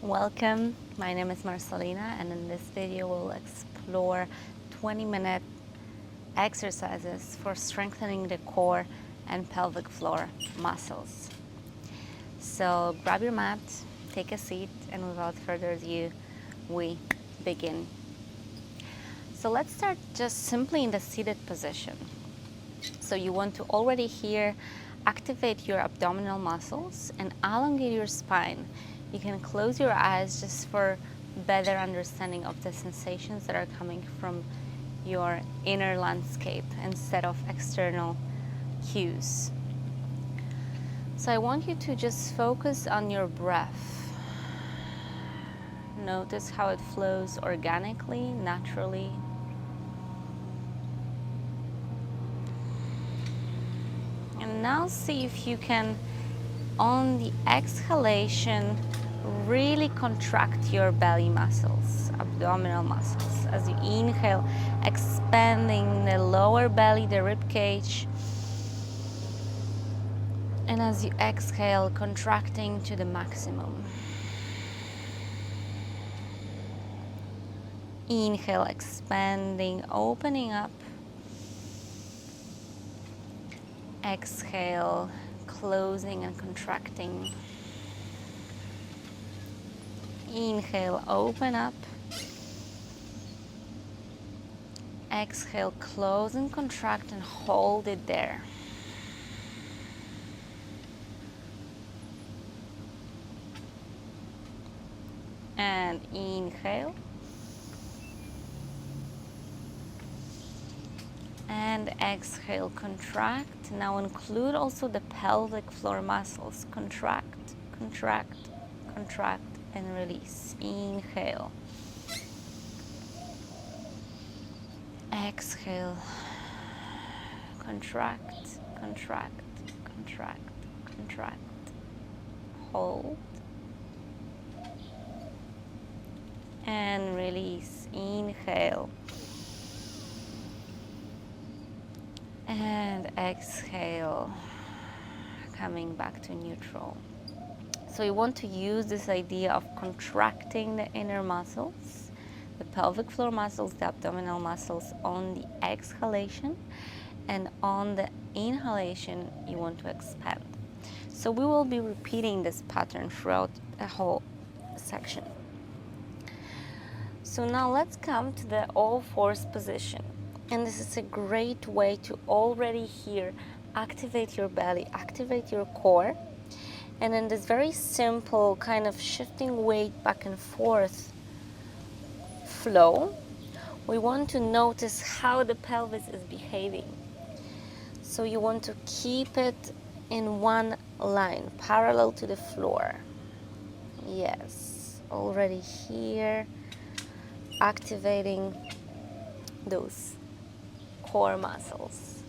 Welcome, my name is Marcelina, and in this video we'll explore 20-minute exercises for strengthening the core and pelvic floor muscles. So grab your mat, take a seat, and without further ado, we begin. So let's start just simply in the seated position. So you want to already here activate your abdominal muscles and elongate your spine. You can close your eyes just for better understanding of the sensations that are coming from your inner landscape instead of external cues. So I want you to just focus on your breath. Notice how it flows organically, naturally. And now see if you can, on the exhalation, really contract your belly muscles, abdominal muscles. As you inhale, expanding the lower belly, the rib cage. And as you exhale, contracting to the maximum. Inhale, expanding, opening up. Exhale, closing and contracting. Inhale, open up. Exhale, close and contract and hold it there. And inhale. And exhale, contract. Now include also the pelvic floor muscles. Contract, contract, contract, and release. Inhale. Exhale. Contract, contract, contract, contract. Hold. And release. Inhale. And exhale, coming back to neutral. So you want to use this idea of contracting the inner muscles, the pelvic floor muscles, the abdominal muscles on the exhalation, and on the inhalation you want to expand. So we will be repeating this pattern throughout the whole section. So now let's come to the all fours position. And this is a great way to already here activate your belly, activate your core. And in this very simple kind of shifting weight back and forth flow, we want to notice how the pelvis is behaving. So you want to keep it in one line, parallel to the floor. Yes, already here, activating those core muscles.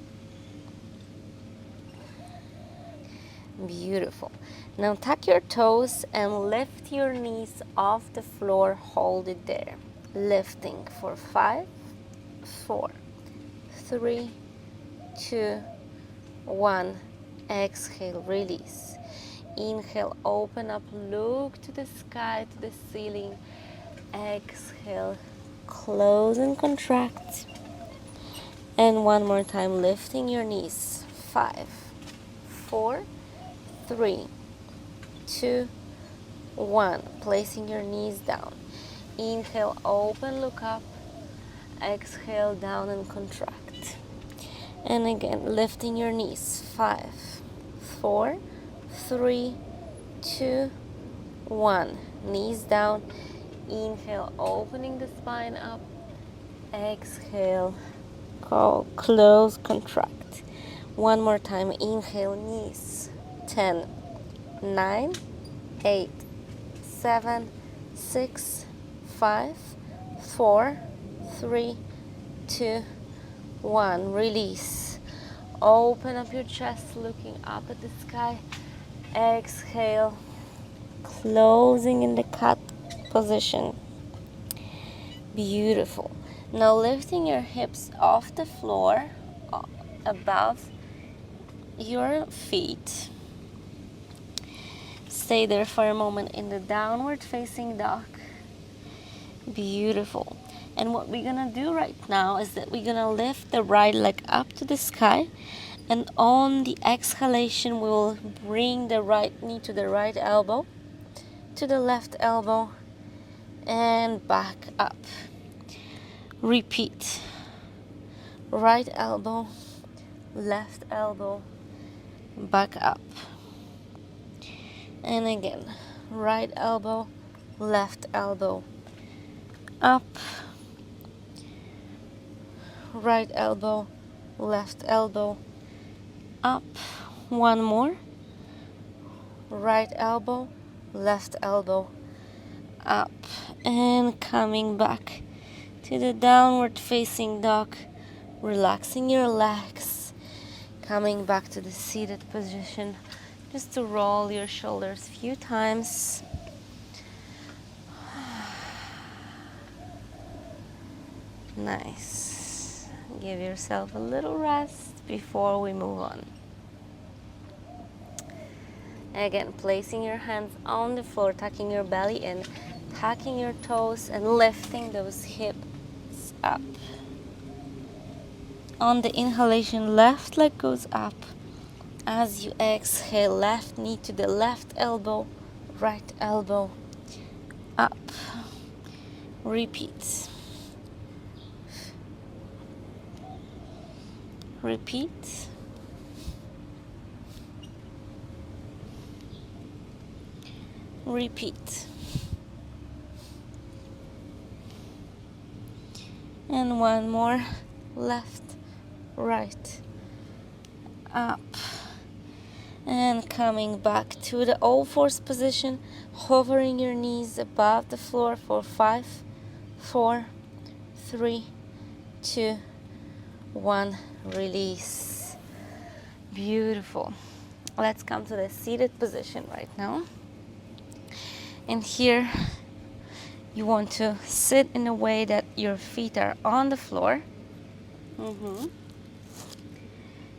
Beautiful. Now tuck your toes and lift your knees off the floor. Hold it there. Lifting for 5, 4, 3, 2, 1. Exhale, release. Inhale, open up, look to the sky, to the ceiling. Exhale, close and contract. And one more time, lifting your knees. 5, 4, 3, 2, 1. Placing your knees down. Inhale, open, look up. Exhale, down and contract. And again, lifting your knees. 5, 4, 3, 2, 1. Knees down. Inhale, opening the spine up. Exhale, close, contract. One more time, inhale, knees. 10, 9, 8, 7, 6, 5, 4, 3, 2, 1. Release. Open up your chest, looking up at the sky. Exhale, closing in the cat position. Beautiful. Now lifting your hips off the floor, above your feet. Stay there for a moment in the downward facing dog. Beautiful. And what we're gonna do right now is that we're gonna lift the right leg up to the sky, and on the exhalation we will bring the right knee to the right elbow, to the left elbow, and back up. Repeat. Right elbow, left elbow, back up. And again, right elbow, left elbow, up. Right elbow, left elbow, up. One more. Right elbow, left elbow, up. And coming back to the downward facing dog, relaxing your legs, coming back to the seated position, just to roll your shoulders a few times. Nice. Give yourself a little rest before we move on. Again, placing your hands on the floor, tucking your belly in, tucking your toes and lifting those hips up. On the inhalation, left leg goes up. As you exhale, left knee to the left elbow, right elbow, up. Repeat. Repeat. Repeat. And one more. Left, right, up. And coming back to the all fours position, hovering your knees above the floor for 5, 4, 3, 2, 1. Release. Beautiful. Let's come to the seated position right now. And here you want to sit in a way that your feet are on the floor.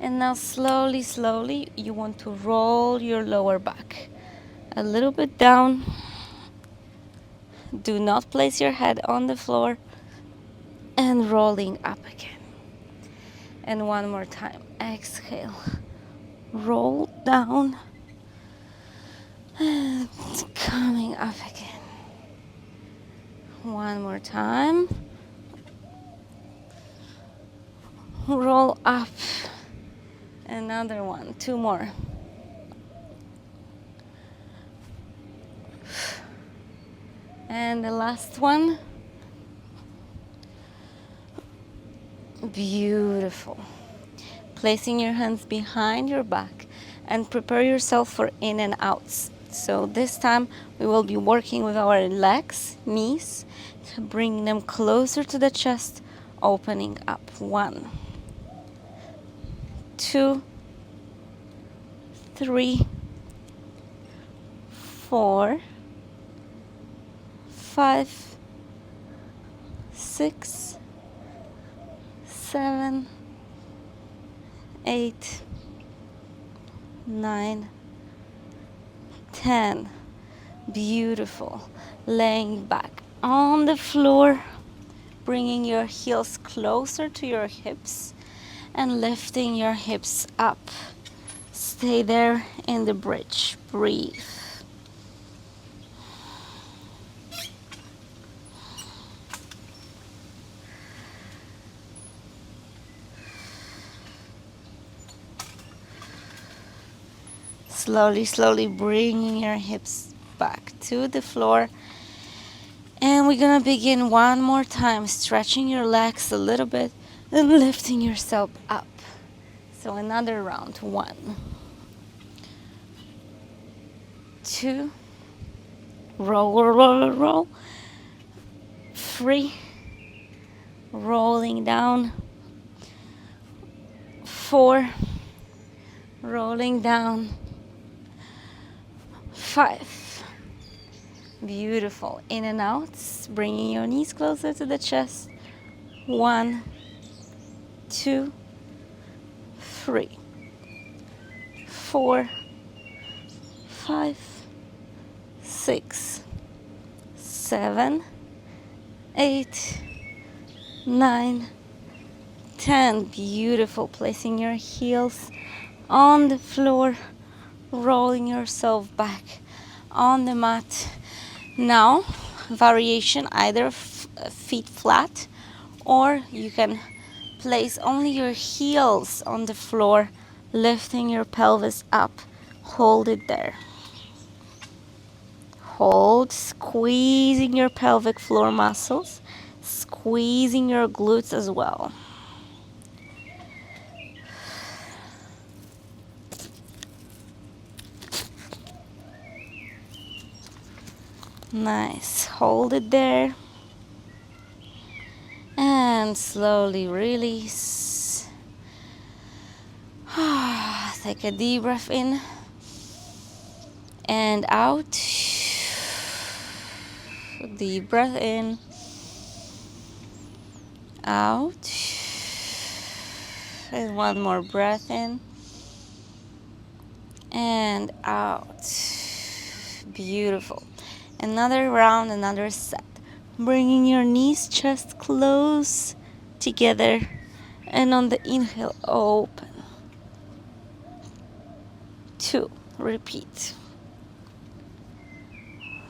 And now slowly, slowly, you want to roll your lower back a little bit down. Do not place your head on the floor. And rolling up again. And one more time. Exhale. Roll down. And coming up again. One more time. Roll up. Another one. 2 more. And the last one. Beautiful. Placing your hands behind your back and prepare yourself for in and outs. So this time we will be working with our legs, knees, to bring them closer to the chest, opening up. 1, 2, 3, 4, 5, 6, 7, 8, 9, 10. Beautiful. Laying back on the floor, bringing your heels closer to your hips and lifting your hips up. Stay there in the bridge. Breathe. Slowly, slowly bringing your hips back to the floor. And we're gonna begin one more time, stretching your legs a little bit and lifting yourself up. So another round. 1, 2, roll, roll, roll, roll. 3, rolling down. 4, rolling down. 5. Beautiful. In and out, bringing your knees closer to the chest. 1, 2, 3, 4, 5, 6, 7, 8, 9, 10. Beautiful. Placing your heels on the floor, rolling yourself back on the mat. Now, variation, either feet flat, or you can place only your heels on the floor, lifting your pelvis up. Hold it there. Hold, squeezing your pelvic floor muscles, squeezing your glutes as well. Nice. Hold it there. And slowly release. Take a deep breath in and out. Deep breath in, out. And one more breath in and out. Beautiful. Another round, another set. Bringing your knees just close together, and on the inhale, open. 2, repeat.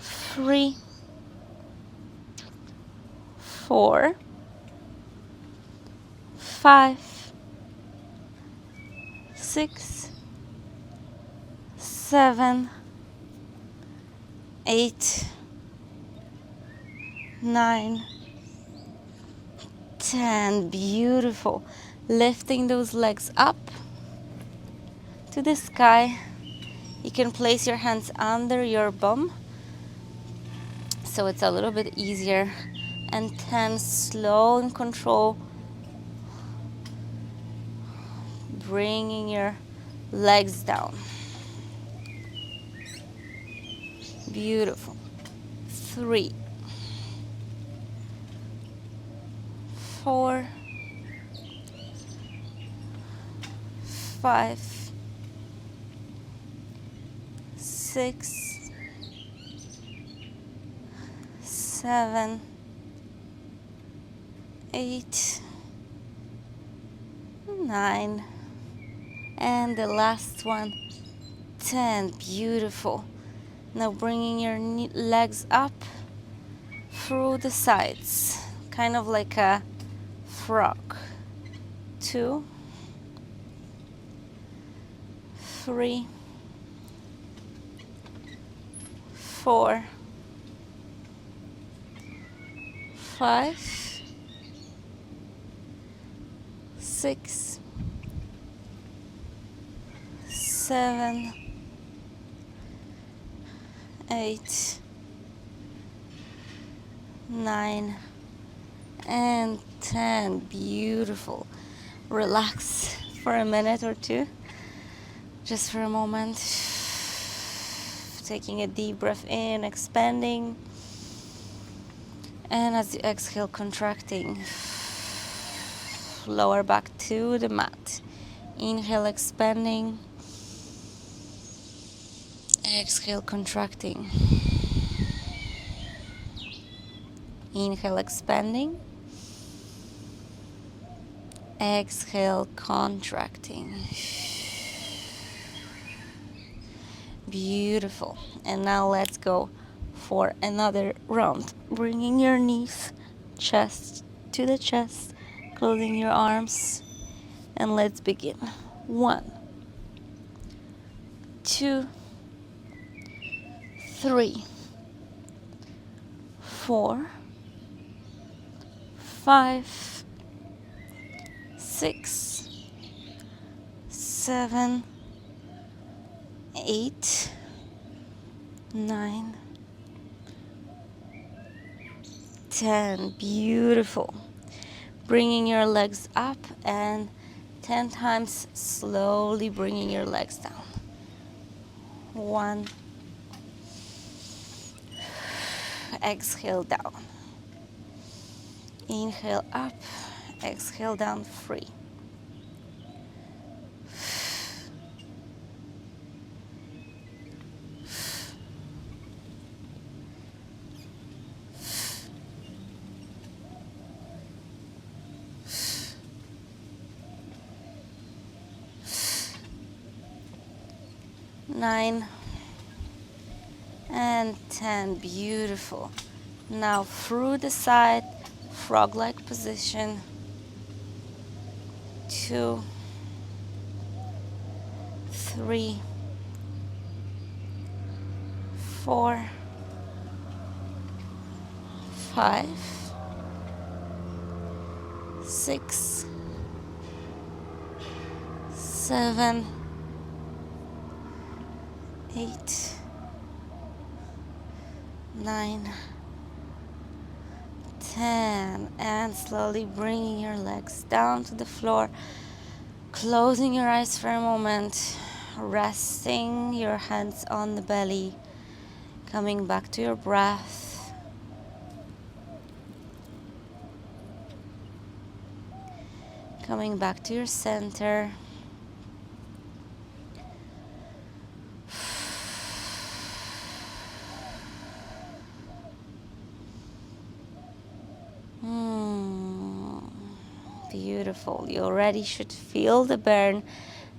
3, 4, 5, 6, 7, 8, 9, 10. Beautiful. Lifting those legs up to the sky. You can place your hands under your bum so it's a little bit easier. And 10, slow and control, bringing your legs down. Beautiful. 3, 4, 5, 6, 7, 8, 9, and the last one, 10. Beautiful. Now bringing your legs up through the sides, kind of like a frog. 2, 3, 4, 5, 6, 7, 8, 9, and 10. Beautiful. Relax for a minute or two, just for a moment. Taking a deep breath in, expanding, and as you exhale, contracting. Lower back to the mat. Inhale, expanding. Exhale, contracting. Inhale, expanding. Exhale, contracting. Beautiful. And now let's go for another round. Bringing your knees, chest to the chest, closing your arms, and let's begin. 1, 2, 3, 4, 5, 6, 7, 8, 9, 10. Beautiful. Bringing your legs up, and 10 times slowly bringing your legs down. 1, exhale down. Inhale up, exhale down, 3. 9, and 10. Beautiful. Now through the side, frog-like position. 2, 3, 4, 5, 6, 7, 8, 9, 10, and slowly bringing your legs down to the floor, closing your eyes for a moment, resting your hands on the belly, coming back to your breath. Coming back to your center. Beautiful. You already should feel the burn.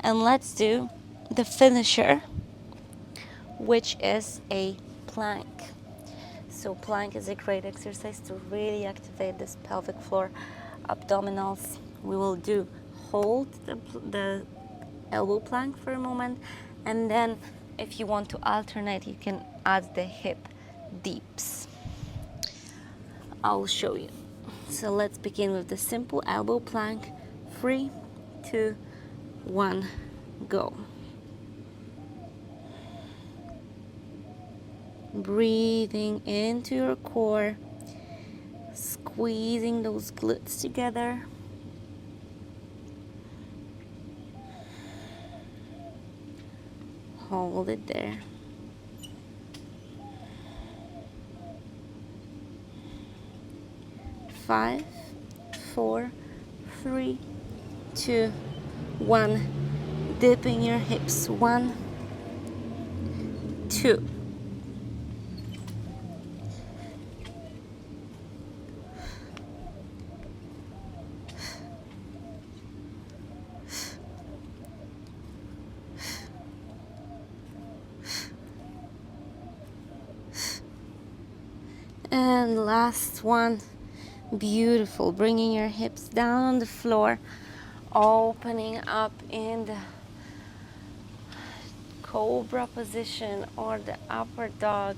And let's do the finisher, which is a plank. So plank is a great exercise to really activate this pelvic floor, abdominals. We will do hold the elbow plank for a moment, and then if you want to alternate, you can add the hip dips. I'll show you. So let's begin with the simple elbow plank. 3, 2, 1, go. Breathing into your core, squeezing those glutes together. Hold it there. 5, 4, 3, 2, 1. Dipping your hips. 1, 2. And last one. Beautiful. Bringing your hips down on the floor, opening up in the cobra position or the upper dog,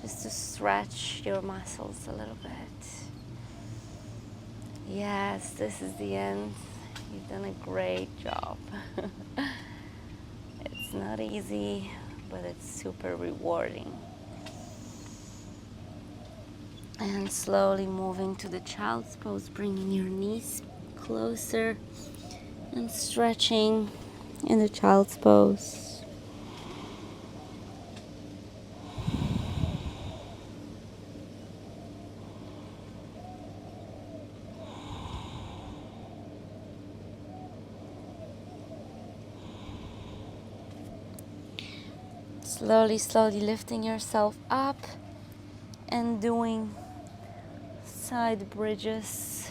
just to stretch your muscles a little bit. Yes, this is the end. You've done a great job. It's not easy, but it's super rewarding. And slowly moving to the child's pose, bringing your knees closer and stretching in the child's pose. Slowly, slowly lifting yourself up and doing side bridges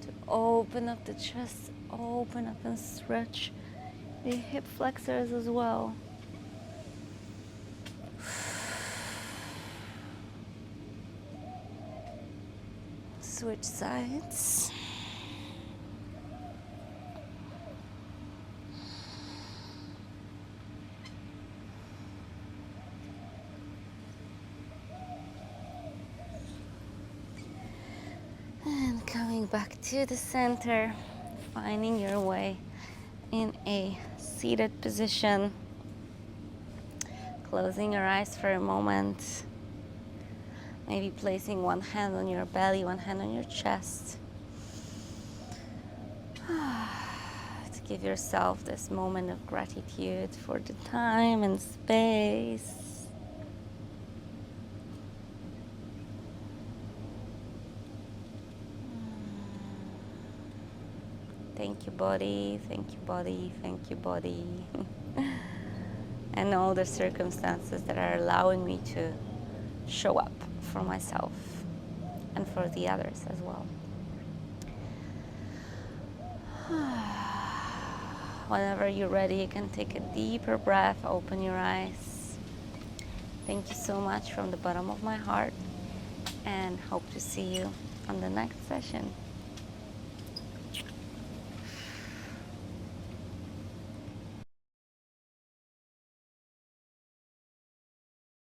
to open up the chest, open up and stretch the hip flexors as well. Switch sides. And coming back to the center, finding your way in a seated position. Closing your eyes for a moment. Maybe placing one hand on your belly, one hand on your chest. To give yourself this moment of gratitude for the time and space. Thank you, body. Thank you, body. Thank you, body. And all the circumstances that are allowing me to show up for myself and for the others as well. Whenever you're ready, you can take a deeper breath, open your eyes. Thank you so much from the bottom of my heart, and hope to see you on the next session.